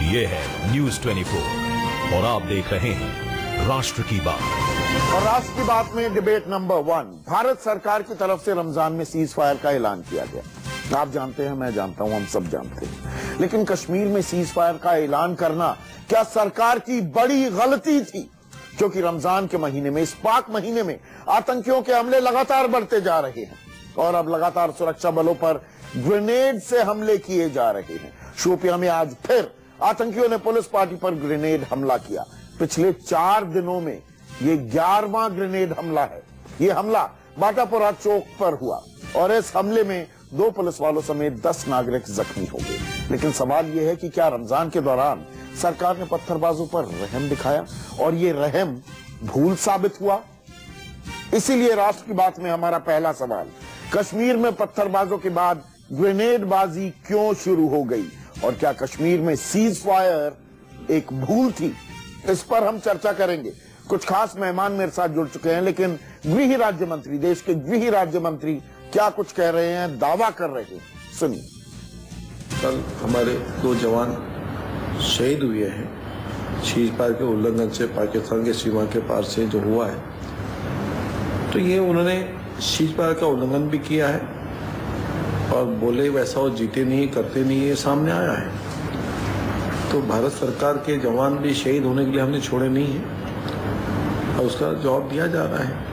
ये है न्यूज़ 24 और आप देख रहे हैं राष्ट्र की बात। और राष्ट्र की बात में डिबेट नंबर 1, भारत सरकार की तरफ से रमजान में सीज फायर का ऐलान किया गया। आप जानते हैं, मैं जानता हूं, हम सब जानते हैं, लेकिन कश्मीर में सीज फायर का ऐलान करना क्या सरकार की बड़ी गलती थी? क्योंकि रमजान के महीने में, इस पाक महीने में आतंकियों के हमले लगातार बढ़ते जा रहे हैं और अब लगातार सुरक्षा बलों पर ग्रेनेड से हमले किए जा रहे हैं। शोपियां में आज फिर आतंकियों ने पुलिस पार्टी पर ग्रेनेड हमला किया। पिछले 4 दिनों में ये 11वां ग्रेनेड हमला है। ये हमला बाटापुरा चौक पर हुआ और इस हमले में 2 पुलिस वालों समेत 10 नागरिक जख्मी हो गए। लेकिन सवाल यह है कि क्या रमजान के दौरान सरकार ने पत्थरबाजों पर रहम दिखाया और ये रहम भूल साबित हुआ? इसीलिए राष्ट्र की बात में हमारा पहला सवाल, कश्मीर में पत्थरबाजों के बाद ग्रेनेडबाजी क्यों शुरू हो गई और क्या कश्मीर में सीज फायर एक भूल थी? इस पर हम चर्चा करेंगे। कुछ खास मेहमान मेरे साथ जुड़ चुके हैं, लेकिन गृह राज्य मंत्री, देश के गृह राज्य मंत्री क्या कुछ कह रहे हैं, दावा कर रहे हैं, सुनिए। कल हमारे 2 जवान शहीद हुए हैं सीज फायर के उल्लंघन से, पाकिस्तान के सीमा के पार से जो हुआ है। तो ये उन्होंने सीज फायर का उल्लंघन भी किया है और बोले वैसा वो जीते नहीं, करते नहीं, ये सामने आया है। तो भारत सरकार के जवान भी शहीद होने के लिए हमने छोड़े नहीं है और उसका जवाब दिया जा रहा है।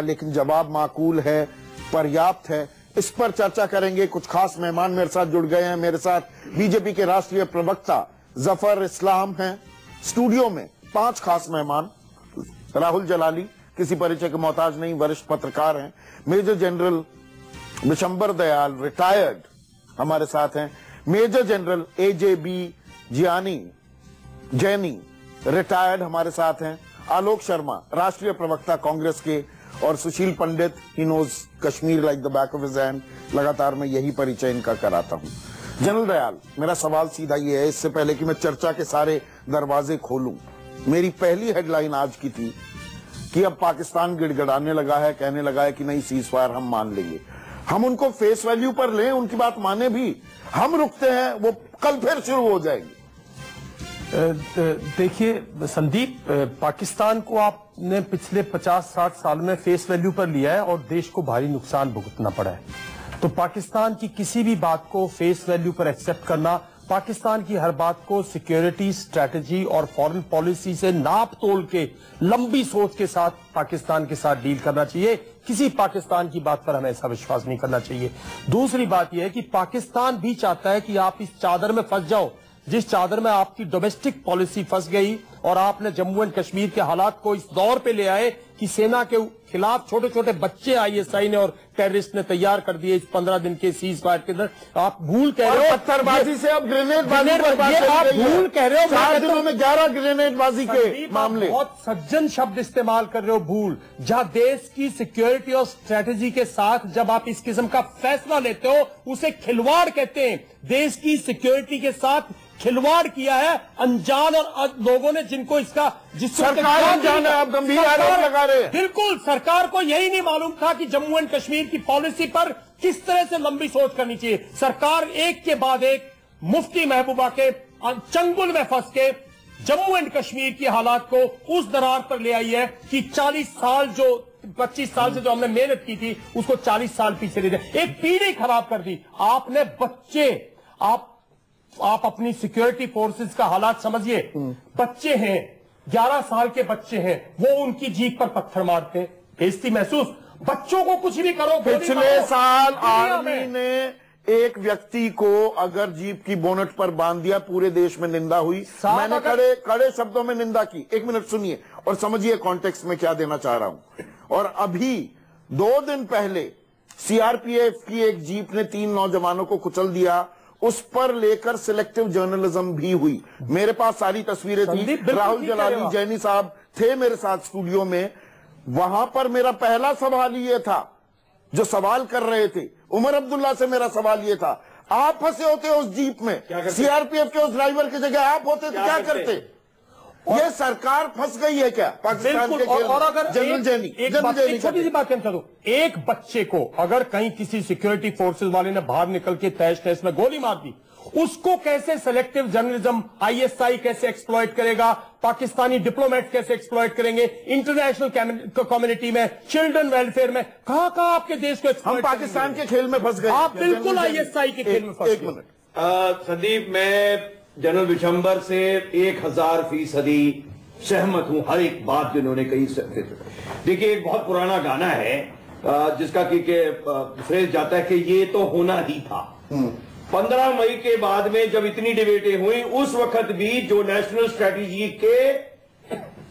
लेकिन जवाब माकूल है, पर्याप्त है, इस पर चर्चा करेंगे। कुछ खास मेहमान मेरे साथ जुड़ गए हैं। मेरे साथ बीजेपी के राष्ट्रीय प्रवक्ता जफर इस्लाम हैं। स्टूडियो में 5 खास मेहमान, राहुल जलाली, किसी परिचय के मोहताज नहीं, वरिष्ठ पत्रकार हैं। Major general Vishambhar Dayal, retired, हमारे साथ हैं। Major general AJB Jaini, retired, हमारे साथ हैं। आलोक शर्मा, राष्ट्रीय प्रवक्ता कांग्रेस के, और Sushil Pandit, he knows Kashmir like the back of his hand. लगातार मैं यही परिचय इनका कराता हूं। जनरल दयाल, मेरा सवाल सीधा ये है, इससे पहले कि मैं चर्चा के सारे दरवाजे खोलूं, मेरी पहली हेडलाइन आज की थी कि अब पाकिस्तान गिड़गिड़ाने लगा है, कहने लगा है कि नहीं सीज फायर हम मान लेंगे। हम उनको फेस वैल्यू पर लें, उनकी बात माने भी, हम रुकते हैं, वो कल फिर शुरू हो जाएगी। देखिए संदीप, पाकिस्तान को आपने पिछले 50-60 साल में फेस वैल्यू पर लिया है और देश को भारी नुकसान भुगतना पड़ा है। तो पाकिस्तान की किसी भी बात को फेस वैल्यू पर एक्सेप्ट करना, पाकिस्तान की हर बात को सिक्योरिटी, स्ट्रैटेजी और फॉरेन पॉलिसी से नाप तोल के, लंबी सोच के साथ पाकिस्तान के साथ डील करना चाहिए। किसी पाकिस्तान की बात पर हमें ऐसा विश्वास नहीं करना चाहिए। दूसरी बात यह है कि पाकिस्तान भी चाहता है कि आप इस चादर में फंस जाओ जिस चादर में आपकी डोमेस्टिक पॉलिसी फंस गई और आपने जम्मू एंड कश्मीर के हालात को इस दौर पे ले आए कि सेना के खिलाफ छोटे छोटे बच्चे ISI ने और टेररिस्ट ने तैयार कर दिए इस 15 दिन के सीज फायर के अंदर। आप भूल कह रहे हो, पत्थरबाजी से अब ग्रेनेडबाजी आप भूल कह रहे हो। 4 दिनों में 11 ग्रेनेडबाजी के मामले। बहुत सज्जन शब्द इस्तेमाल कर रहे हो, भूल। जहां देश की सिक्योरिटी और स्ट्रेटेजी के साथ जब आप इस किस्म का फैसला लेते हो, उसे खिलवाड़ कहते हैं। देश की सिक्योरिटी के साथ खिलवाड़ किया है अनजान और लोगों ने, जिनको इसका सरकार अनजान है, आप गंभीर आरोप लगा रहे हैं। बिल्कुल, सरकार को यही नहीं मालूम था कि जम्मू एंड कश्मीर की पॉलिसी पर किस तरह से लंबी सोच करनी चाहिए। सरकार एक के बाद एक मुफ्ती महबूबा के चंगुल में फंस के जम्मू एंड कश्मीर की हालात को उस दरार पर ले आई है कि 40 साल जो 25 साल से जो हमने मेहनत की थी उसको 40 साल पीछे ले जाए, एक पीढ़ी खराब कर दी आपने। बच्चे, आप अपनी सिक्योरिटी फोर्सेस का हालात समझिए। बच्चे हैं, 11 साल के बच्चे हैं, वो उनकी जीप पर पत्थर मारते हैं, बेइज्जती महसूस। बच्चों को कुछ भी करो। पिछले साल आर्मी ने एक व्यक्ति को अगर जीप की बोनट पर बांध दिया, पूरे देश में निंदा हुई। मैंने कड़े शब्दों में निंदा की। 1 मिनट सुनिए और समझिए कॉन्टेक्स्ट में क्या देना चाह रहा हूं। और अभी 2 दिन पहले CRPF की एक जीप ने 3 नौजवानों को कुचल दिया, उस पर लेकर सिलेक्टिव जर्नलिज्म भी हुई। मेरे पास सारी तस्वीरें थी। राहुल जलाली, जैनी साहब थे मेरे साथ स्टूडियो में। वहां पर मेरा पहला सवाल ये था, जो सवाल कर रहे थे उमर अब्दुल्ला से, मेरा सवाल ये था, आप फंसे होते उस जीप में, CRPF के उस ड्राइवर की जगह आप होते तो क्या करते? ये सरकार फंस गई है क्या पाकिस्तान के खेल? और अगर जनरल जैनी, एक छोटी सी बात कहना चाहूं, एक बच्चे को अगर कहीं किसी सिक्योरिटी फोर्सेस वाले ने बाहर निकल के तहस नहस में गोली मार दी, उसको कैसे सेलेक्टिव जर्नलिज्म, आईएसआई कैसे एक्सप्लॉइट करेगा, पाकिस्तानी डिप्लोमेट कैसे एक्सप्लॉइट करेंगे, इंटरनेशनल कम्युनिटी में, चिल्ड्रन वेलफेयर में, कहां आपके देश को हम पाकिस्तान के खेल में फंस गए। आप बिल्कुल आईएसआई के खेल में फंस गए। एक मिनट संदीप, मैं जनरल विशंबर से 1000% सहमत हूं, हर एक बात जिन्होंने कही। देखिए, एक बहुत पुराना गाना है जिसका कि फ्रेज जाता है कि ये तो होना ही था। 15 मई के बाद में जब इतनी डिबेटें हुई, उस वक्त भी जो नेशनल स्ट्रेटेजी के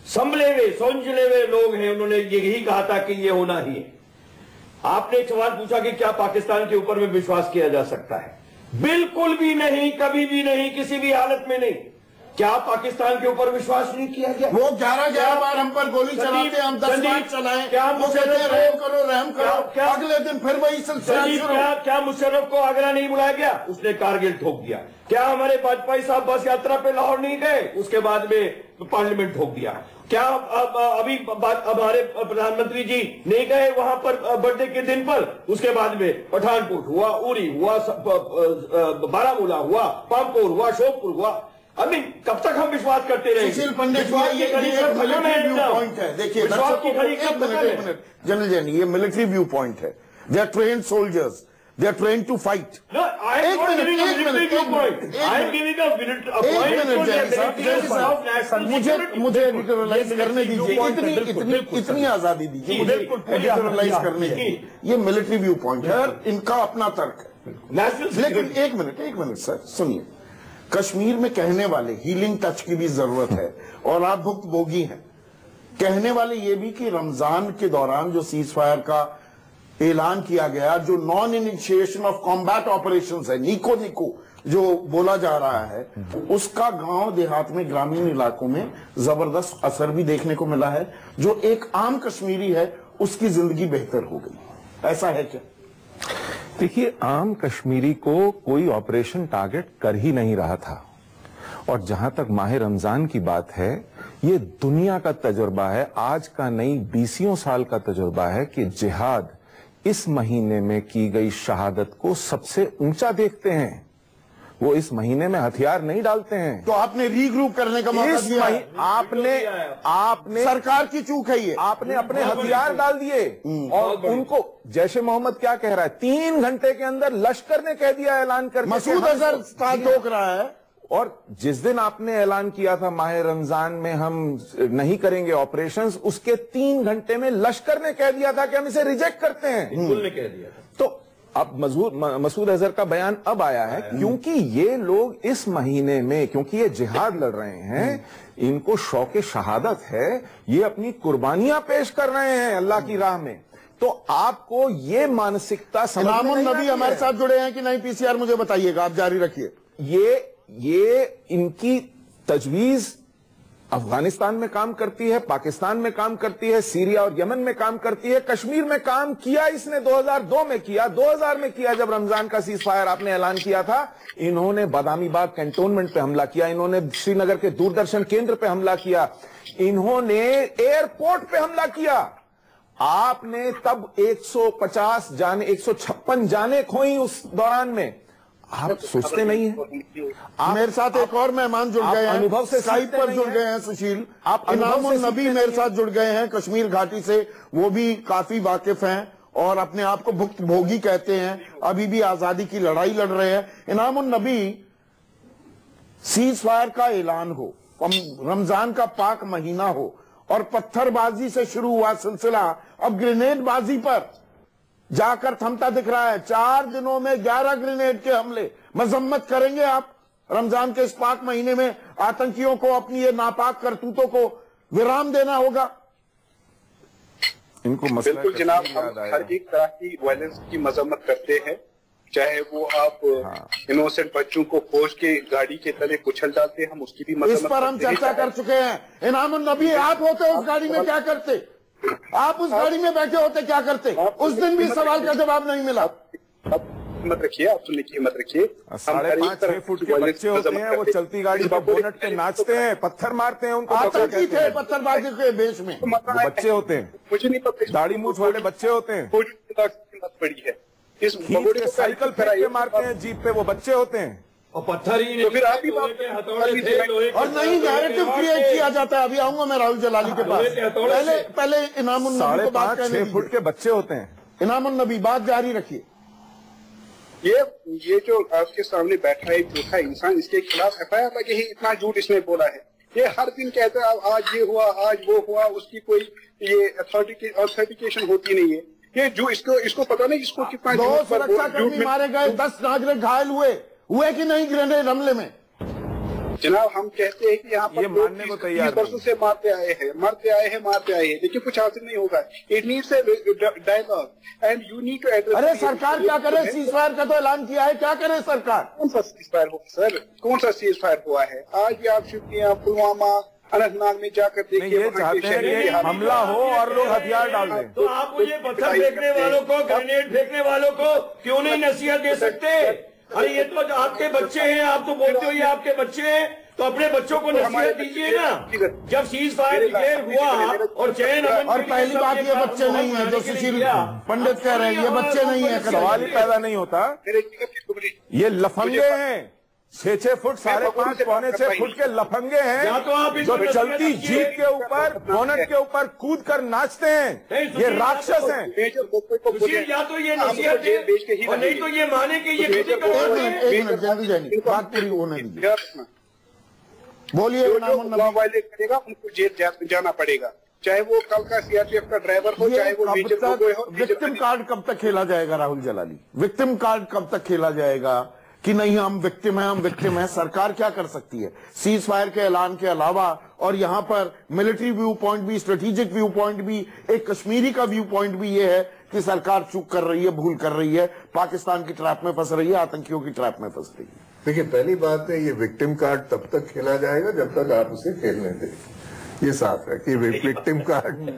संभले हुए सोचले हुए लोग हैं, उन्होंने यही कहा था कि ये होना ही है। आपने एक सवाल पूछा कि क्या पाकिस्तान के ऊपर में विश्वास किया जा सकता है? बिल्कुल भी नहीं, कभी भी नहीं, किसी भी हालत में नहीं। क्या पाकिस्तान के ऊपर विश्वास नहीं किया गया? वो 11 बार हम पर गोली चलाते हैं, हम 10 बार चलाएं, क्या वो कहते हैं रहम करो रहम करो, अगले दिन फिर वही सिलसिला शुरू। क्या मुशर्रफ को आगरा नहीं बुलाया गया? उसने कारगिल ठोक दिया। क्या हमारे वाजपेयी साहब बस यात्रा पे लाहौर नहीं गए? उसके बाद में पार्लियामेंट ठोक दिया। क्या अभी हमारे प्रधानमंत्री जी नहीं गए वहां पर बर्थडे के दिन पर? उसके बाद में पठानकोट हुआ, उरी हुआ, बारामूला हुआ, पामपोर हुआ, शोकपुर हुआ। अभी कब तक हम विश्वास करते रहेंगे? सुशील पंडित, ये मिलिट्री व्यू पॉइंट है। देखिए जनरल जैन, ये मिलिट्री व्यू पॉइंट है। They are trained soldiers, they are trained to fight. मुझे एडिटोरियलाइज करने दीजिए, इतनी आजादी दीजिए मुझे एडिटोरियलाइज करने की। ये मिलिट्री व्यू पॉइंट है, इनका अपना तर्क है। लेकिन एक मिनट सर सुनिए, कश्मीर में कहने वाले हीलिंग टच की भी जरूरत है, और आप भुक्तभोगी हैं। कहने वाले ये भी कि रमजान के दौरान जो सीज फायर का ऐलान किया गया, जो non initiation of combat operations है, नीको जो बोला जा रहा है, उसका गांव देहात में, ग्रामीण इलाकों में जबरदस्त असर भी देखने को मिला है। जो एक आम कश्मीरी है उसकी जिंदगी बेहतर हो गई। ऐसा है क्या? देखिए, आम कश्मीरी को कोई ऑपरेशन टारगेट कर ही नहीं रहा था। और जहां तक माह रमजान की बात है, ये दुनिया का तजुर्बा है, आज का नहीं 20 साल का तजुर्बा है कि जिहाद इस महीने में की गई शहादत को सबसे ऊंचा देखते हैं। वो इस महीने में हथियार नहीं डालते हैं। तो आपने रीग्रुप करने का मौका दिया है। आपने सरकार की चूक है ये। आपने अपने हथियार डाल दिए और उनको, जैशे मोहम्मद क्या कह रहा है, 3 घंटे के अंदर लश्कर ने कह दिया ऐलान करके, मसूद अजहर टोक रहा है। और जिस दिन आपने ऐलान किया था माह रमजान में हम नहीं करेंगे ऑपरेशंस, उसके 3 घंटे में लश्कर ने कह दिया था कि हम इसे रिजेक्ट करते हैं। बिल्कुल ने कह दिया। तो अब मसूद अजहर का बयान अब आया है, क्योंकि ये लोग इस महीने में, क्योंकि ये जिहाद लड़ रहे हैं, इनको शौक़े शहादत है, ये अपनी कुर्बानियां पेश कर रहे हैं अल्लाह की राह में। तो आपको ये मानसिकता समझ में नहीं नबी हमारे साथ जुड़े हैं कि नहीं? पीसीआर मुझे बताइएगा, आप जारी रखिए। ये इनकी तजवीज अफगानिस्तान में काम करती है, पाकिस्तान में काम करती है, सीरिया और यमन में काम करती है, कश्मीर में काम किया इसने 2002 में किया, 2000 में किया जब रमजान का सीज फायर आपने ऐलान किया था। इन्होंने बादामी बाग कैंटोनमेंट पे हमला किया, इन्होंने श्रीनगर के दूरदर्शन केंद्र पे हमला किया, इन्होंने एयरपोर्ट पे हमला किया। आपने तब 156 जाने खोई उस दौरान में। आप सोचते नहीं है। मेरे साथ एक और मेहमान जुड़ गए हैं, अनुभव से स्काइप पर जुड़ गए हैं सुशील। आप इनामुल नबी मेरे साथ जुड़ गए हैं कश्मीर घाटी से, वो भी काफी वाकिफ हैं और अपने आप को भुक्तभोगी कहते हैं, अभी भी आजादी की लड़ाई लड़ रहे हैं। इनामुल नबी, सीज फायर का ऐलान हो, रमजान का पाक महीना हो और पत्थरबाजी से शुरू हुआ सिलसिला अब ग्रेनेडबाजी पर जाकर थमता दिख रहा है। 4 दिनों में 11 ग्रेनेड के हमले। मजम्मत करेंगे आप रमजान के इस पाक महीने में आतंकियों को अपनी ये नापाक करतूतों को विराम देना होगा? इनको बिल्कुल जनाब, हम हर एक तरह की वायलेंस की मजम्मत करते हैं, चाहे वो आप इनोसेंट बच्चों को फौज के गाड़ी के तले कुचल डालते हैं, हम उसकी भी मजम्मत। इस पर हम चर्चा कर चुके हैं। इनामुल नबी, आप होते उस गाड़ी में क्या करते? आप उस गाड़ी में बैठे होते क्या करते? उस दिन भी सवाल का जवाब नहीं मिला। अब मत रखिए, आप सुनने की मत रखिए। 5.5-6 फुट के बच्चे होते हैं, वो चलती गाड़ी पर बोनट पे नाचते हैं, पत्थर मारते हैं, उनको आतंकी थे पत्थरबाजी के बेश में। बच्चे होते हैं, मुझे नहीं पता, दाढ़ी मूछ वाले बच्चे होते हैं, पड़ी है। इस साइकिल फेंक के मारते हैं जीप पे, वो बच्चे होते हैं। और पत्थर ही तो फिर आप ही और नहीं नैरेटिव क्रिएट किया जाता है। अभी आऊंगा मैं राहुल जलाली के पास। पहले इनामुन नबी को बात करने 6 फुट के बच्चे होते हैं। इनामुन नबी बात जारी रखिए। ये जो आपके सामने बैठा है झूठा इंसान, इसके खिलाफ FIR लगे ही इतना झूठ इसने बोला है। ये हर दिन कहता है आज ये हुआ आज वो हुआ, उसकी कोई ये ऑथेंटिकेशन होती नहीं है। ये जो इसको पता नहीं इसको कितना 2 सुरक्षाकर्मी मारे गए, 10 नागरिक घायल हुए कि नहीं ग्रेनेड हमले में? जनाब हम कहते हैं कि यहाँ पर मानने को तैयार वर्षों से मारते आए हैं, लेकिन कुछ हासिल नहीं होगा। It needs a dialogue and you need to address. अरे सरकार क्या करे? सीज फायर का तो ऐलान किया है, क्या करे सरकार? कौन सा सीज फायर हुआ सर? कौन सा सीज फायर हुआ है? आज भी आप शुक्रिया पुलवामा अनंतनाग में जाकर देखिए, ये चाहते हैं कि हमला हो और लोग हथियार डाल दें। तो आप मुझे पत्थर फेंकने वालों को, ग्रेनेड फेंकने वालों को क्यों नहीं नसीहत दे सकते? अरे ये तो आपके बच्चे हैं, आप तो बोलते हो ये आपके बच्चे हैं, तो अपने बच्चों को नसीहत दीजिए ना। जब सीज फायर डिक्लेयर हुआ और चयन और पहली बात ये बच्चे नहीं है जो सुशील पंडित कह रहे हैं, ये बच्चे नहीं है। सवाल ही पैदा नहीं होता। ये लफंगे हैं, 6-6 फुट 5.5 पौने 6 फुट के लफंगे हैं जो चलती जीप के ऊपर बोनट के ऊपर कूद कर नाचते हैं। ये राक्षस हैं। या तो ये नसीहत दे और नहीं तो ये माने कि ये एक मिनट जल्दी बात पूरी होने दीजिए। बोलिए। वायलेट करेगा उनको जेल जाना पड़ेगा, चाहे वो कल का CRPF का ड्राइवर हो, चाहे वो मेजर गोगोई हो। विक्टिम कार्ड कब तक खेला जाएगा राहुल जलाली? विक्टिम कार्ड कब तक खेला जाएगा कि नहीं हम विक्टिम हैं? सरकार क्या कर सकती है सीज फायर के ऐलान के अलावा? और यहाँ पर मिलिट्री व्यू पॉइंट भी, स्ट्रेटेजिक व्यू पॉइंट भी, एक कश्मीरी का व्यू पॉइंट भी ये है कि सरकार चूक कर रही है, भूल कर रही है, पाकिस्तान की ट्रैप में फंस रही है, आतंकियों की ट्रैप में फंस रही है। देखिए पहली बात है ये विक्टिम कार्ड तब तक खेला जाएगा जब तक आप उसे खेलने दें। ये साफ है कि विक्टिम कार्ड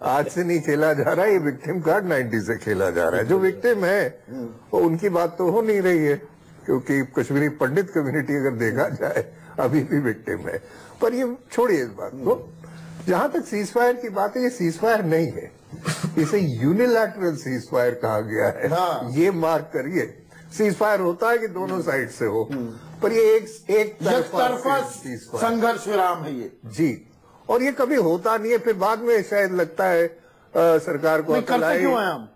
आज से नहीं खेला जा रहा है, ये विक्टिम कार्ड 90 से खेला जा रहा है। जो विक्टिम है वो उनकी बात तो हो नहीं रही है, क्योंकि कश्मीरी पंडित कम्युनिटी अगर देखा जाए अभी भी विक्टिम है। पर ये छोड़िए इस बात को। जहां तक सीज फायर की बात है, ये सीज फायर नहीं है, इसे यूनिलैटरल सीज फायर कहा गया है। हाँ। ये मार्क करिए, सीज फायर होता है कि दोनों साइड से हो, पर ये एक तरफा संघर्ष विराम है ये जी। और ये कभी होता नहीं है, फिर बाद में शायद लगता है सरकार को करते क्यों है हम?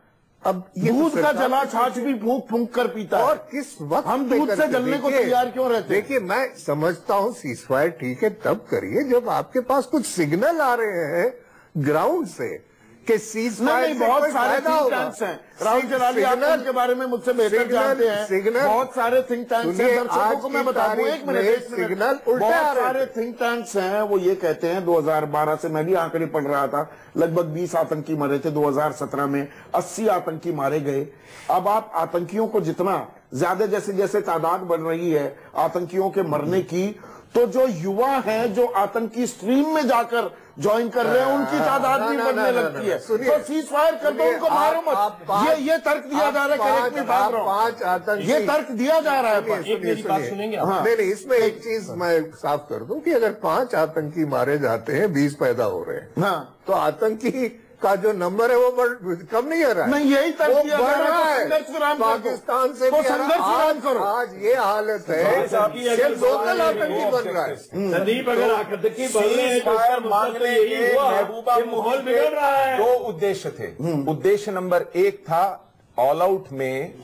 अब दूध का जला छाछ भी फूंक फूंक कर पीता है। और किस वक्त हम दूध से जलने को तैयार क्यों रहते? देखिए मैं समझता हूँ सीज फायर ठीक है तब करिए जब आपके पास कुछ सिग्नल आ रहे हैं ग्राउंड से कि सीज फायर से बहुत सारे थिंक टैंक्स हैं। राहुल जलाली आप इनके बारे में मुझसे बेहतर जानते हैं। बहुत सारे थिंक टैंक्स हैं, दर्शकों को मैं बता दूं। एक मिनट सिग्नल बहुत सारे थिंक टैंक्स हैं, वो ये कहते हैं 2012 से मैं भी आंकड़े पढ़ रहा था, लगभग 20 आतंकी मरे थे। 2017 में 80 आतंकी मारे गए। अब आप आतंकियों को जितना ज्यादा जैसे जैसे तादाद बढ़ रही है आतंकियों के मरने की, तो जो युवा हैं जो आतंकी स्ट्रीम में जाकर ज्वाइन कर रहे हैं उनकी तादाद भी बढ़ने लगती है। तो सीज फायर कर दो, उनको मारो मत। ये तर्क दिया जा रहा है, करेक्ट बात रहा हूं, 5 आतंकी ये तर्क दिया जा रहा है। नहीं, इसमें एक चीज मैं साफ कर दूं कि अगर 5 आतंकी मारे जाते हैं 20 पैदा हो रहे हैं, तो आतंकी का जो नंबर है वो कम नहीं हो रहा है। नहीं, यही तर्क दिया जा रहा है। पाकिस्तान से तो संघर्ष करो। आज ये हालत है, सिर्फ लोकल आतंकी बन रहा है। संदीप अगर आतंकी बन रहे हैं तो माहौल बिगड़ रहा है। 2 उद्देश्य थे। उद्देश्य नंबर 1 था ऑल आउट में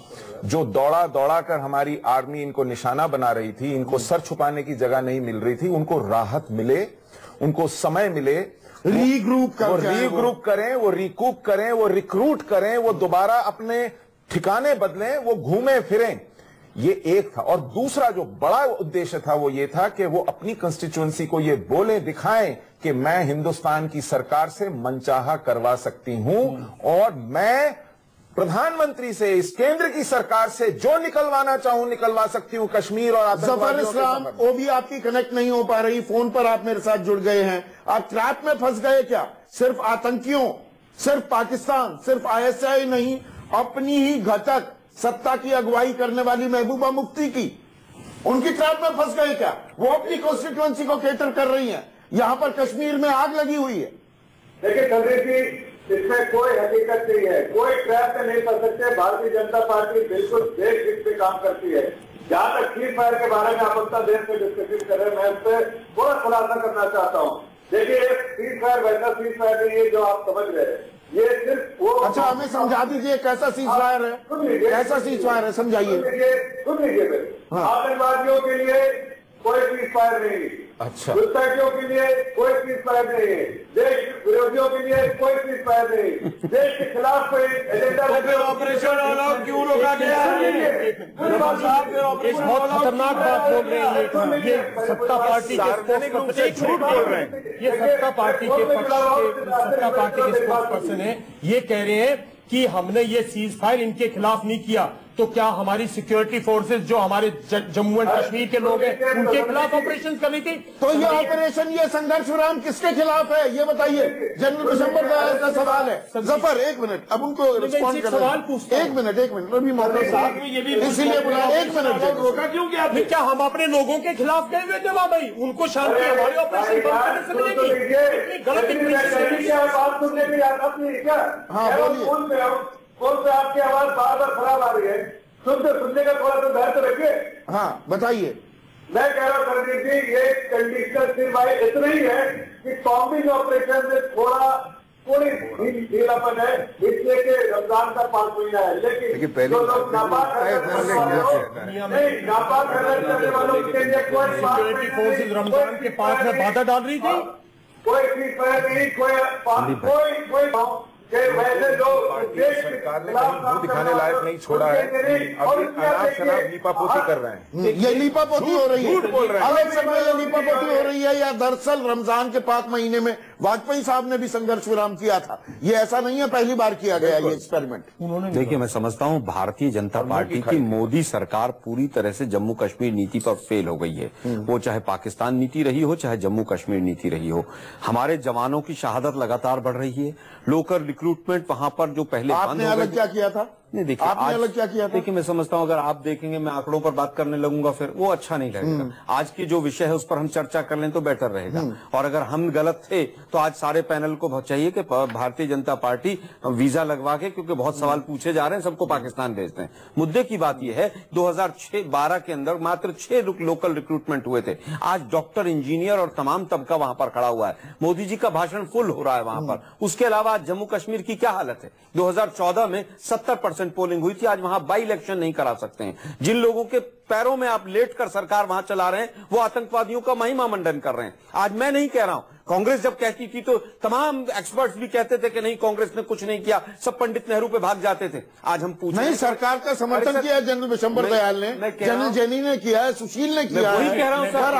जो दौड़ा कर हमारी आर्मी इनको निशाना बना रही थी, इनको सर छुपाने की जगह नहीं मिल रही थी, उनको राहत मिले, उनको समय मिले, रीग्रुप करें, वो रिकूप करें, वो रिक्रूट करें, वो दोबारा अपने ठिकाने बदलें, वो घूमें फिरें। ये एक था। और दूसरा जो बड़ा उद्देश्य था वो ये था कि वो अपनी कंस्टिट्यूएंसी को ये बोले दिखाएं कि मैं हिंदुस्तान की सरकार से मनचाहा करवा सकती हूं और मैं प्रधानमंत्री से, इस केंद्र की सरकार से जो निकलवाना चाहूं निकलवा सकती हूं। कश्मीर और जफर इस्लाम, वो भी आपकी कनेक्ट नहीं हो पा रही, फोन पर आप मेरे साथ जुड़ गए हैं। आप ट्रैप में फंस गए क्या? सिर्फ आतंकियों, सिर्फ पाकिस्तान, सिर्फ ISI नहीं, अपनी ही घटक सत्ता की अगुवाई करने वाली महबूबा मुफ्ती की, उनकी ट्रैप में फंस गए क्या? वो अपनी कॉन्स्टिट्यूएंसी को केटर कर रही है। यहां पर कश्मीर में आग लगी हुई है। देखिए संदीप जी, इसमें कोई हकीकत नहीं है, कोई ट्रैप में नहीं फंस सकते। भारतीय जनता पार्टी बिल्कुल देश हित में काम करती है। जहाँ तक सीज फायर के बारे में आप अपना देश में डिस्कशन कर रहे हैं, मैं उस पर थोड़ा खुलासा करना चाहता हूँ। देखिए, सीज फायर वैसा सीज फायर नहीं है जो आप समझ रहे हैं, ये सिर्फ वो। अच्छा, हमें समझा दीजिए कैसा सीज फायर है, कैसा सीज फायर है, समझाइए। सुन लीजिए, आतंकवादियों के लिए कोई सीज फायर नहीं है, अच्छा, घुसपैठियों के लिए कोई सीज फायर नहीं है, देश विरोधियों के लिए कोई सीज फायर नहीं है, देश के खिलाफ कोई एजेंडा। ऑपरेशन ऑल आउट क्यों रोका गया है? बहुत खतरनाक बात बोल रहे हैं ये सत्ता पार्टी के झूठ बोल रहे हैं। ये सत्ता पार्टी के स्पोक्सपर्सन है, ये कह रहे हैं कि हमने ये सीज फायर इनके खिलाफ नहीं किया, तो क्या हमारी सिक्योरिटी फोर्सेस जो हमारे जम्मू एंड कश्मीर के लोग हैं उनके खिलाफ ऑपरेशन करनी थी? तो ये ऑपरेशन, ये संघर्ष विराम किसके खिलाफ है ये बताइए। जनरल दिसंबर का सवाल है। जफर, एक मिनट, अब उनको रिस्पॉन्ड कर सवाल पूछता हूं। एक मिनट, अभी मौका इसीलिए बुला, एक मिनट, रोका क्यों गया? क्या हम अपने लोगों के खिलाफ गए हुए थे वहां भाई? उनको शांति हमारे ऑपरेशन बंद करने से मिलेगी? गलत बात सुनने की आदत नहीं है क्या? हाँ, बोलिए। फोन पे आपकी आवाज बार बार खराब आ रही है, सुनने का थोड़ा सा धैर्य तो रखिए। हाँ, बताइए। मैं कह रहा हूँ सरजीत जी, ये कंडीशनर सिर्फ भाई इतना ही है कि कॉम्बिंग ऑपरेशन में थोड़ी ढीलापन है, इसलिए कि रमजान का 5 महीना है, लेकिन जो लोग नापाक करने वालों के लिए सिक्योरिटी फोर्सेज रमजान के 5 में बाधा डाल रही थी। कोई चीज नहीं, कोई वैसे जो सरकार ने कहीं मुंह दिखाने लायक नहीं छोड़ा है, अभी अनाप शनाप लीपापोती कर रहे हैं। ये लीपापोती हो रही है, झूठ बोल रहे हैं। अलग समय ये लीपापोती हो रही है, या दरअसल रमजान के 5 महीने में वाजपेयी साहब ने भी संघर्ष विराम किया था। ये ऐसा नहीं है पहली बार किया गया ये एक्सपेरिमेंट। देखिए, मैं समझता हूं भारतीय जनता पार्टी की मोदी सरकार पूरी तरह से जम्मू कश्मीर नीति पर फेल हो गई है। वो चाहे पाकिस्तान नीति रही हो, चाहे जम्मू कश्मीर नीति रही हो। हमारे जवानों की शहादत लगातार बढ़ रही है। लोकल रिक्रूटमेंट वहां पर जो पहले आपने अलग क्या किया था? नहीं, देखिए आपने अलग क्या किया था? देखिए, मैं समझता हूं अगर आप देखेंगे मैं आंकड़ों पर बात करने लगूंगा फिर वो अच्छा नहीं लगेगा। आज की जो विषय है उस पर हम चर्चा कर लें तो बेटर रहेगा। और अगर हम गलत थे तो आज सारे पैनल को चाहिए कि भारतीय जनता पार्टी वीजा लगवा के, क्योंकि बहुत सवाल पूछे जा रहे हैं, सबको पाकिस्तान भेजते हैं। मुद्दे की बात यह है 2006-12 के अंदर मात्र 6 लोकल रिक्रूटमेंट हुए थे। आज डॉक्टर, इंजीनियर और तमाम तबका वहां पर खड़ा हुआ है। मोदी जी का भाषण फुल हो रहा है वहां पर। उसके अलावा आज जम्मू कश्मीर की क्या हालत है? 2014 में 70% पोलिंग हुई थी, आज वहां बाई इलेक्शन नहीं करा सकते हैं। जिन लोगों के पैरों में आप लेट कर सरकार वहां चला रहे हैं वो आतंकवादियों का महिमा मंडन कर रहे हैं। आज मैं नहीं कह रहा हूं, कांग्रेस जब कहती थी तो तमाम एक्सपर्ट्स भी कहते थे कि नहीं कांग्रेस ने कुछ नहीं किया, सब पंडित नेहरू पे भाग जाते थे। आज हम पूछे नहीं, सरकार का समर्थन किया है जनरल विशंबर दयाल ने, जनरल जैनी ने किया है, सुशील ने किया है। कह रहा हूं सर,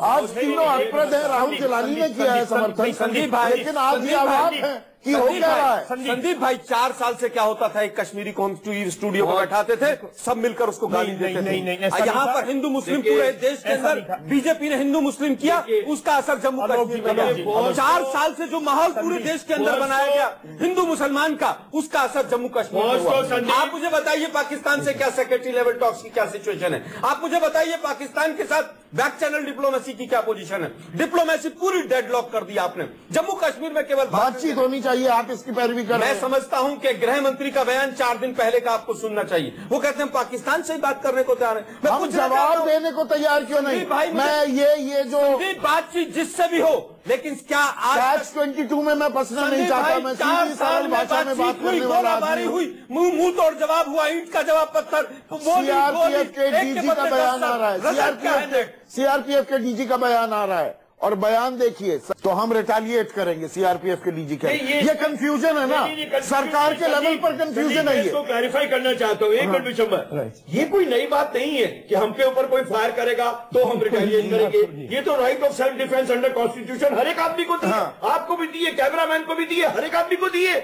आज तीनों अप्रद है, राहुल जलानी ने किया है समर्थन। संदीप भाई, लेकिन आज ये आवाज है कि हो क्या रहा है। संदीप भाई, 4 साल से क्या होता था, एक कश्मीरी को हम स्टूडियो में बैठाते थे, सब मिलकर उसको गाली देते थे। यहाँ पर हिंदू मुस्लिम पूरे देश के अंदर बीजेपी ने हिंदू मुस्लिम किया, उसका असर जम्मू कश्मीर में 4 साल से जो माहौल पूरे देश के अंदर बनाया गया हिंदू मुसलमान का, उसका असर जम्मू कश्मीर में हुआ। आप मुझे बताइए पाकिस्तान से क्या सेक्रेटरी लेवल टॉक्स की क्या सिचुएशन है? आप मुझे बताइए पाकिस्तान के साथ बैक चैनल डिप्लोमेसी की क्या पोजीशन है? डिप्लोमेसी पूरी डेडलॉक कर दी आपने। जम्मू कश्मीर में केवल बातचीत होनी चाहिए, आप इसकी पैरवी कर रहे हैं। मैं समझता हूं कि गृह मंत्री का बयान 4 दिन पहले का आपको सुनना चाहिए। वो कहते हैं पाकिस्तान से ही बात करने को तैयार है। मैं हम जवाब देने को तैयार क्यों नहीं? मैं ये जो बातचीत जिससे भी हो, लेकिन क्या आज 22 में मैं फंसना नहीं चाहता। मैं 4 साल भाषा में बात करने वाला आदमी हुई, मुंह तोड़ जवाब हुआ, ईंट का जवाब पत्थर। सीआरपीएफ के डीजी का बयान आ रहा है, सीआरपीएफ के डीजी का बयान आ रहा है, और बयान देखिए तो हम रिटेलिएट करेंगे। सीआरपीएफ के डीजी का ये कंफ्यूजन है ना, सरकार के लेवल पर कंफ्यूजन है। इसको क्लैरिफाई करना चाहता हूँ एक मिनट विशंबर, ये कोई नई बात नहीं है कि हम पे ऊपर कोई फायर करेगा तो हम रिटेलिएट करेंगे। ये तो right of self defence under constitution हर एक आदमी को दिए, आपको भी दिए, कैमरामैन को भी दिए, हर एक आदमी को दिए।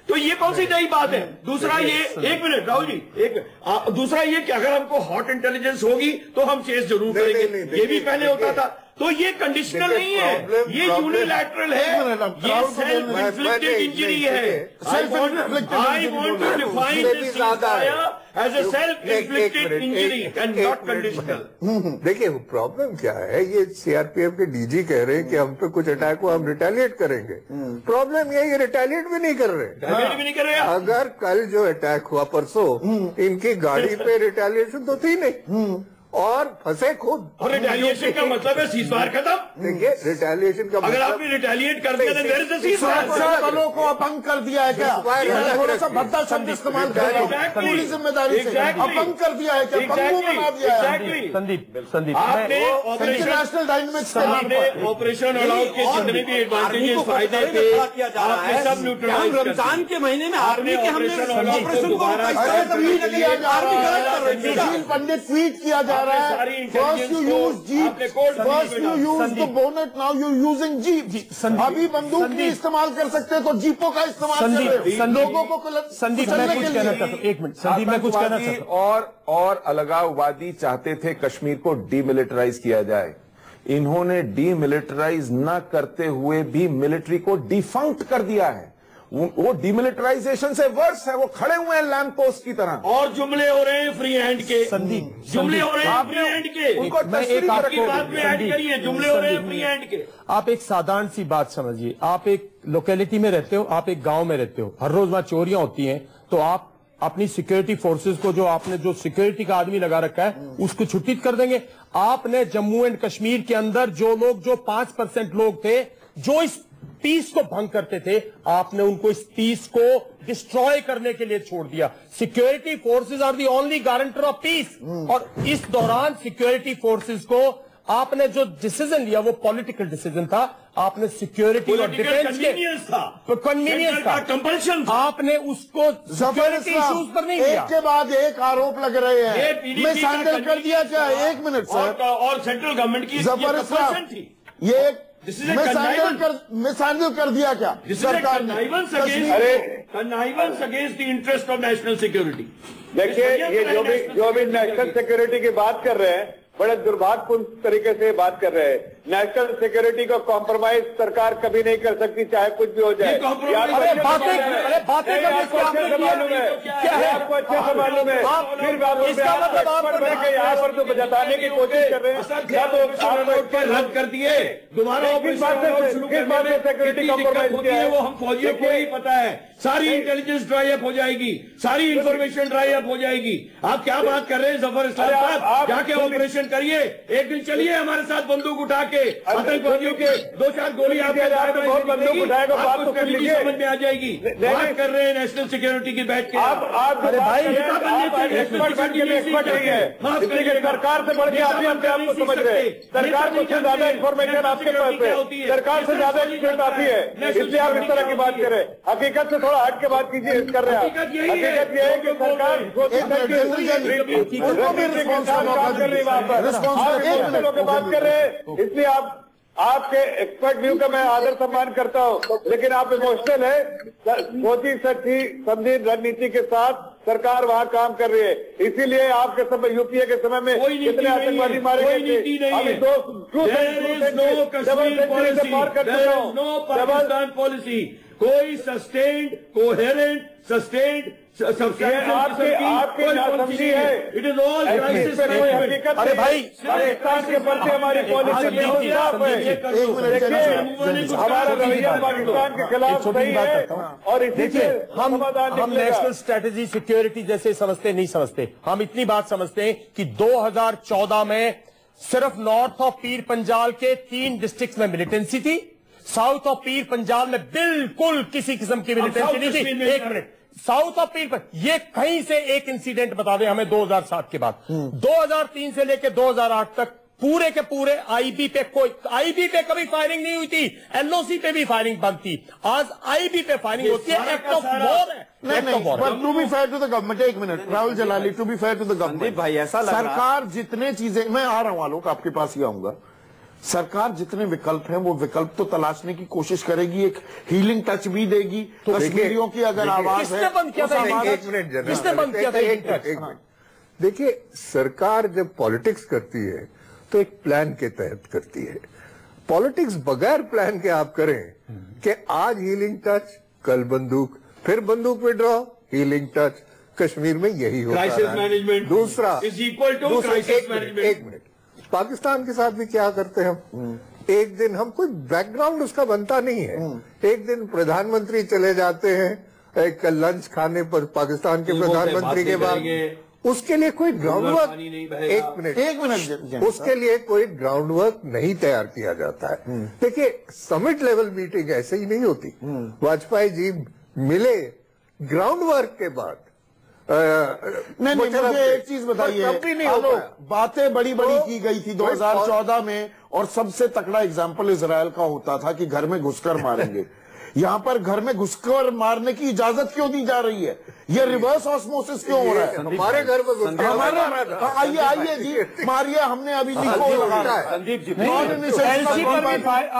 तो ये कौन सी नई बात है? दूसरा ये, एक मिनट राहुल जी, दूसरा ये कि अगर हमको हॉट इंटेलिजेंस होगी तो हम चेस जरूर करेंगे, ये भी पहले होता था। तो ये कंडीशनल नहीं है, ये यूनिलैटरल है, ये सेल्फ इन्फ्लिक्टेड इंजरी है। I want to define this as a self inflicted injury and not conditional. देखिए प्रॉब्लम क्या है, ये सीआरपीएफ के डीजी कह रहे हैं कि हम पे कुछ अटैक हुआ हम रिटेलिएट करेंगे। प्रॉब्लम ये रिटेलिएट भी नहीं कर रहे। अगर कल जो अटैक हुआ परसों, इनकी गाड़ी पे रिटेलिएशन तो थी नहीं, और फंसे खुद। और रिटेलिएशन का मतलब है सीजफायर खत्म। देखिए रिटेलिएशन का अगर आपने रिटेलिएट कर दिया तो देयर इज अ सीजफायर। बलों को अपंग कर दिया है क्या? थोड़ा सा भद्दा शब्द इस्तेमाल कर रहा हूं पूरी जिम्मेदारी से। अपंग कर दिया है क्या? पंगु बना दिया है। संदीप आपने इंटरनेशनल डायनेमिक्स आपने ऑपरेशन अलाउड के जितने भी एडवांटेजेस फायदे थे आपने सब न्यूट्रलाइज कर दिए। रमजान के महीने में आर्मी के हमने ऑपरेशन पंडित ट्वीट किया जा रहा है। First you use jeep, first you use the bonnet, now you using jeep. अभी बंदूक नहीं इस्तेमाल कर सकते तो जीपों का इस्तेमाल कर रहे हैं लोगों को। संदीप मैं कुछ कहना चाहता हूँ, एक मिनट संदीप मैं कुछ कहना चाहता हूँ। और अलगाववादी चाहते थे कश्मीर को डीमिलिटराइज किया जाए। इन्होंने डीमिलिटराइज न करते हुए भी मिलिट्री को डिफंक्ट कर दिया है। वो डिमिलिटराइजेशन से वर्स है। वो खड़े हुए हैं लैंप पोस्ट की तरह और जुमले हो रहे हैं फ्री हैंड के। संदीप जुमले हो रहे हैं फ्री हैंड के। उनको मैं एक आपकी बात में ऐड करिए, जुमले हो रहे हैं फ्री हैंड के। आप एक साधारण सी बात समझिए। आप एक लोकेलिटी में रहते हो, आप एक गांव में रहते हो, हर रोज वहां चोरियां होती हैं, तो आप अपनी सिक्योरिटी फोर्सेस को जो आपने जो सिक्योरिटी का आदमी लगा रखा है उसको छुट्टी कर देंगे। आपने जम्मू एंड कश्मीर के अंदर जो 5% लोग थे जो इस पीस को भंग करते थे, आपने उनको इस पीस को डिस्ट्रॉय करने के लिए छोड़ दिया। Security forces are the only guarantor of peace. और इस दौरान सिक्योरिटी फोर्सेस को आपने जो डिसीजन लिया वो पॉलिटिकल डिसीजन था। आपने सिक्योरिटी और डिफेंस कन्वीनियंस था, कंपल्शन। आपने उसको सिक्योरिटी इश्यूज पर नहीं लिया। एक के बाद एक आरोप लग रहे हैं। मैं सैंडल कर दिया क्या? एक मिनट सर। और सेंट्रल गवर्नमेंट की जबरदस्त थी ये। मिसहैंडल कर दिया क्या सरकार ने? Connivance against the interest of national security. देखिए ये जो भी नेशनल सिक्योरिटी की बात कर रहे हैं बड़े दुर्भाग्यपूर्ण तरीके से बात कर रहे हैं। नेशनल सिक्योरिटी को कॉम्प्रोमाइज सरकार कभी नहीं कर सकती, चाहे कुछ भी हो जाए। बातें मालूम है, आपको अच्छे से मालूम है। फिर यहाँ पर तो जताने की कोशिश कर रहे हैं रद्द कर दिए, दोबारा सिक्योरिटी कॉम्प्रोमाइज किया है। वो हम फौजियों को ही पता है। सारी इंटेलिजेंस ड्राई अप हो जाएगी, सारी इंफॉर्मेशन ड्राई अप हो जाएगी। आप क्या बात कर रहे हैं? जफर इस्लाम साहब जाके ऑपरेशन करिए, एक दिन चलिए हमारे साथ बंदूक उठा के आतंकवादियों के 2-4 गोली बहुत बंदूक उठाएगा, बात तो कर लीजिए, समझ में आ जाएगी। बात कर रहे हैं नेशनल सिक्योरिटी की बैठ के। अरे भाई एक्सपर्ट नहीं है, सरकार से बढ़ के आप आपको समझ रहे हैं। सरकार को ज्यादा इंफॉर्मेशन आपके पास है, सरकार से ज्यादा एक्सपर्ट आती है, इसलिए आप इस तरह की बात करें। हकीकत से थोड़ा हट के बात कीजिए, कर रहे हैं। हकीकत यह है कि सरकार बात कर रहे हैं, इसलिए आपके एक्सपर्ट व्यू का मैं आदर सम्मान करता हूं, लेकिन आप इमोशनल है। सोची सच्ची समझी रणनीति के साथ सरकार वहां काम कर रही है, इसीलिए आपके समय यूपीए के समय में कितने आतंकवादी मारे गए थे। अभी पाकिस्तान पॉलिसी कोई सस्टेन्ड, कोहेरेंट, सस्टेन्ड आपकी नासमझी है। It is all crisis management. अरे भाई पाकिस्तान के प्रति हमारी पॉलिसी हमारा रवैया पाकिस्तान के खिलाफ सही है और इसी से हम नेशनल स्ट्रेटेजी सिक्योरिटी जैसे समझते नहीं समझते। हम इतनी बात समझते हैं कि 2014 में सिर्फ नॉर्थ ऑफ पीर पंजाल के 3 डिस्ट्रिक्ट में मिलिटेंसी थी, साउथ ऑफ पीर पंजाल में बिल्कुल किसी किस्म की मिलिटेंसी नहीं थी। एक मिनट, साउथ ऑफ पीर पर ये कहीं से एक इंसिडेंट बता दें हमें 2007 के बाद। 2003 से लेकर 2008 तक पूरे के पूरे आईबी पे कभी फायरिंग नहीं हुई थी, एलओसी पे भी फायरिंग बंद थी। आज आईबी पे फायरिंग होती है, एक्ट ऑफ वॉर है। To be fair to the government, एक minute Rahul Jalali, to be fair to the government भाई, ऐसा सरकार जितने चीजें, मैं आ रहा हूं आलोक आपके पास ही आऊंगा, सरकार जितने विकल्प हैं वो विकल्प तो तलाशने की कोशिश करेगी, एक हीलिंग टच भी देगी। तो कश्मीरियों की अगर आवाज है, बंद किया था? किसने बंद किया था? देखिए, सरकार जब पॉलिटिक्स करती है तो एक प्लान के तहत करती है। पॉलिटिक्स बगैर प्लान के आप करें कि आज हीलिंग टच, कल बंदूक, फिर बंदूक विड्रॉ, हीलिंग टच, कश्मीर में यही होता है। क्राइसिस मैनेजमेंट दूसरा is equal to crisis management. एक मिनट, पाकिस्तान के साथ भी क्या करते हैं हम? एक दिन हम कोई बैकग्राउंड उसका बनता नहीं है। एक दिन प्रधानमंत्री चले जाते हैं एक लंच खाने पर पाकिस्तान के प्रधानमंत्री के बाद, उसके लिए कोई ग्राउंडवर्क, एक मिनट, उसके लिए कोई ग्राउंडवर्क नहीं तैयार किया जाता है। देखिए, समिट लेवल मीटिंग ऐसे ही नहीं होती। वाजपेयी जी मिले ग्राउंडवर्क के बाद। नहीं, मुझे एक चीज बताइए, बातें बड़ी बड़ी की गई थी 2014 में, और सबसे तगड़ा एग्जाम्पल इजराइल का होता था कि घर में घुसकर मारेंगे। यहाँ पर घर में घुसकर मारने की इजाजत क्यों दी जा रही है? ये रिवर्स ऑस्मोसिस क्यों हो रहा है? हमारे घर में आइए जी, मारिए, हमने अभी संदीप जी,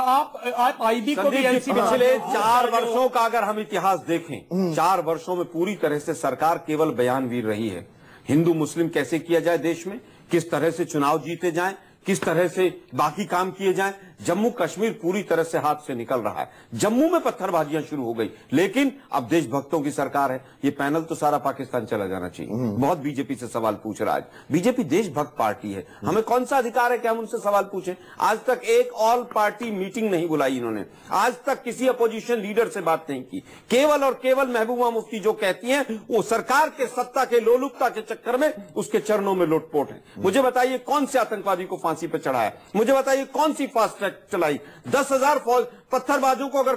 आप आईबी को भी पिछले 4 वर्षों का अगर हम इतिहास देखें, 4 वर्षों में पूरी तरह से सरकार केवल बयानवीर रही है। हिंदू मुस्लिम कैसे किया जाए देश में, किस तरह से चुनाव जीते जाएं, किस तरह से बाकी काम किए जाएं। जम्मू कश्मीर पूरी तरह से हाथ से निकल रहा है। जम्मू में पत्थरबाजियां शुरू हो गई, लेकिन अब देशभक्तों की सरकार है। ये पैनल तो सारा पाकिस्तान चला जाना चाहिए। बहुत बीजेपी से सवाल पूछ रहा है। बीजेपी देशभक्त पार्टी है, हमें कौन सा अधिकार है कि हम उनसे सवाल पूछें? आज तक एक ऑल पार्टी मीटिंग नहीं बुलाई इन्होंने, आज तक किसी अपोजिशन लीडर से बात नहीं की। केवल और केवल महबूबा मुफ्ती जो कहती हैं, वो सरकार के सत्ता के लोलुपता के चक्कर में उसके चरणों में लोटपोट है। मुझे बताइए कौन से आतंकवादी को फांसी पर चढ़ाया? मुझे बताइए कौन सी फास्ट ट्रैक चलाई? 10,000 पत्थरबाजों को अगर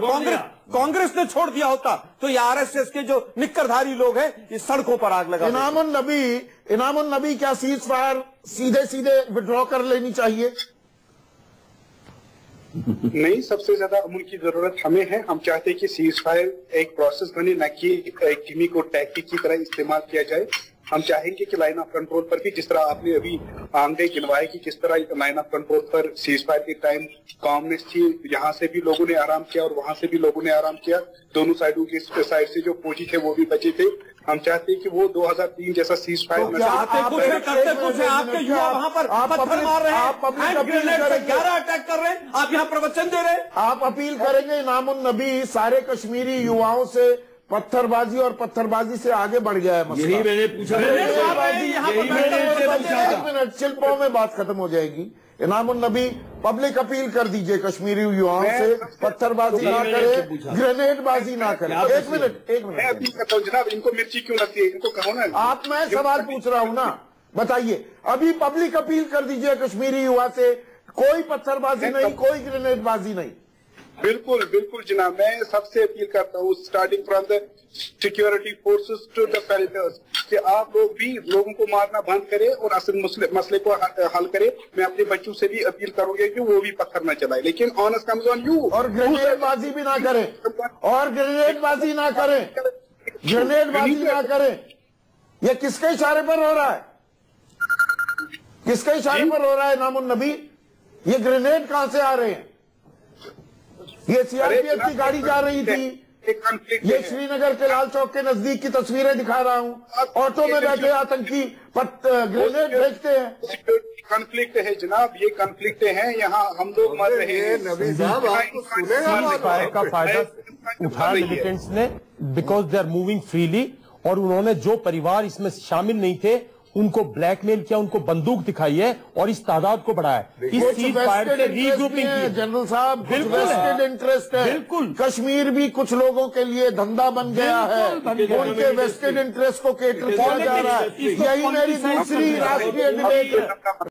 कांग्रेस ने छोड़ दिया होता तो ये आरएसएस के जो निक्करधारी लोग हैं ये सड़कों पर आग लगा। इनामुन नबी क्या सीज फायर सीधे सीधे विड्रॉ कर लेनी चाहिए? नहीं, सबसे ज्यादा अमन की जरूरत हमें है। हम चाहते हैं कि सीज फायर एक प्रोसेस बने, न कि एक गिमी को टैक्टिक की तरह इस्तेमाल किया जाए। हम चाहेंगे कि लाइन ऑफ कंट्रोल पर भी, जिस तरह आपने अभी आंकड़े गिनवाए कि किस तरह लाइन ऑफ कंट्रोल पर सीज फायर के टाइम कामनेस थी, यहाँ से भी लोगों ने आराम किया और वहां से भी लोगों ने आराम किया। दोनों साइडों की साइड से जो फौजी थे वो भी बचे थे। हम चाहते हैं कि वो 2003 जैसा सीज फायर आपके युवा वहां पर पत्थर मार रहे हैं, 11 अटैक कर रहे हैं, आप यहाँ प्रवचन दे रहे हैं। आप अपील करेंगे इनामुन नबी सारे कश्मीरी युवाओं से? पत्थरबाजी और पत्थरबाजी से आगे बढ़ गया है मसला। यही मैंने पूछा। एक मिनट, शिल्पों में बात खत्म हो जाएगी। इनामुन नबी पब्लिक अपील कर दीजिए कश्मीरी युवाओं से, पत्थरबाजी ना करे, ग्रेनेडबाजी ना करे। एक मिनट मैं अपील करता हूँ जनाब, इनको मिर्ची क्यों लगती है? इनको कहो ना। आप, मैं सवाल पूछ रहा हूँ ना, बताइए। अभी पब्लिक अपील कर दीजिए कश्मीरी युवा से, कोई पत्थरबाजी नहीं, कोई ग्रेनेडबाजी नहीं। बिल्कुल बिल्कुल जनाब, मैं सबसे अपील करता हूँ, starting from the security forces to the perpetrators, कि आप लोग भी लोगों को मारना बंद करें और असल मसले को हल करें। मैं अपने बच्चों से भी अपील करूंगा कि वो भी पत्थर न चलाए, लेकिन ऑनर्स कम्स ऑन यू। और ग्रेनेडबाजी भी ना करें, और ग्रेनेडबाजी ना करें, ग्रेनेडबाजी ना करें। ये किसके इशारे पर हो रहा है? किसके इशारे पर हो रहा है इनामुन नबी? ये ग्रेनेड कहां से आ रहे हैं? ये सीआरपीएफ की गाड़ी जा रही थी, ये श्रीनगर के लाल चौक के नजदीक की तस्वीरें दिखा रहा हूँ। ऑटो में बैठे आतंकी ग्रेनेड भेजते हैं। कॉन्फ्लिक्ट है जनाब, ये कॉन्फ्लिक्ट है, यहाँ हम लोग मर रहे हैं। नबी साहब, आपको का फायदा उठा मिलिटेंट्स ने, because they are moving freely, और उन्होंने जो परिवार इसमें शामिल नहीं थे उनको ब्लैकमेल किया, उनको बंदूक दिखाई है और इस तादाद को बढ़ाया। इस सीज फायर से रीग्रुपिंग की। जनरल साहब, वेस्टेड इंटरेस्ट है। बिल्कुल, कश्मीर भी कुछ लोगों के लिए धंधा बन गया है, उनके वेस्टेड इंटरेस्ट को केटर किया जा रहा है। यही मेरी दूसरी राष्ट्रीय डिबेट है।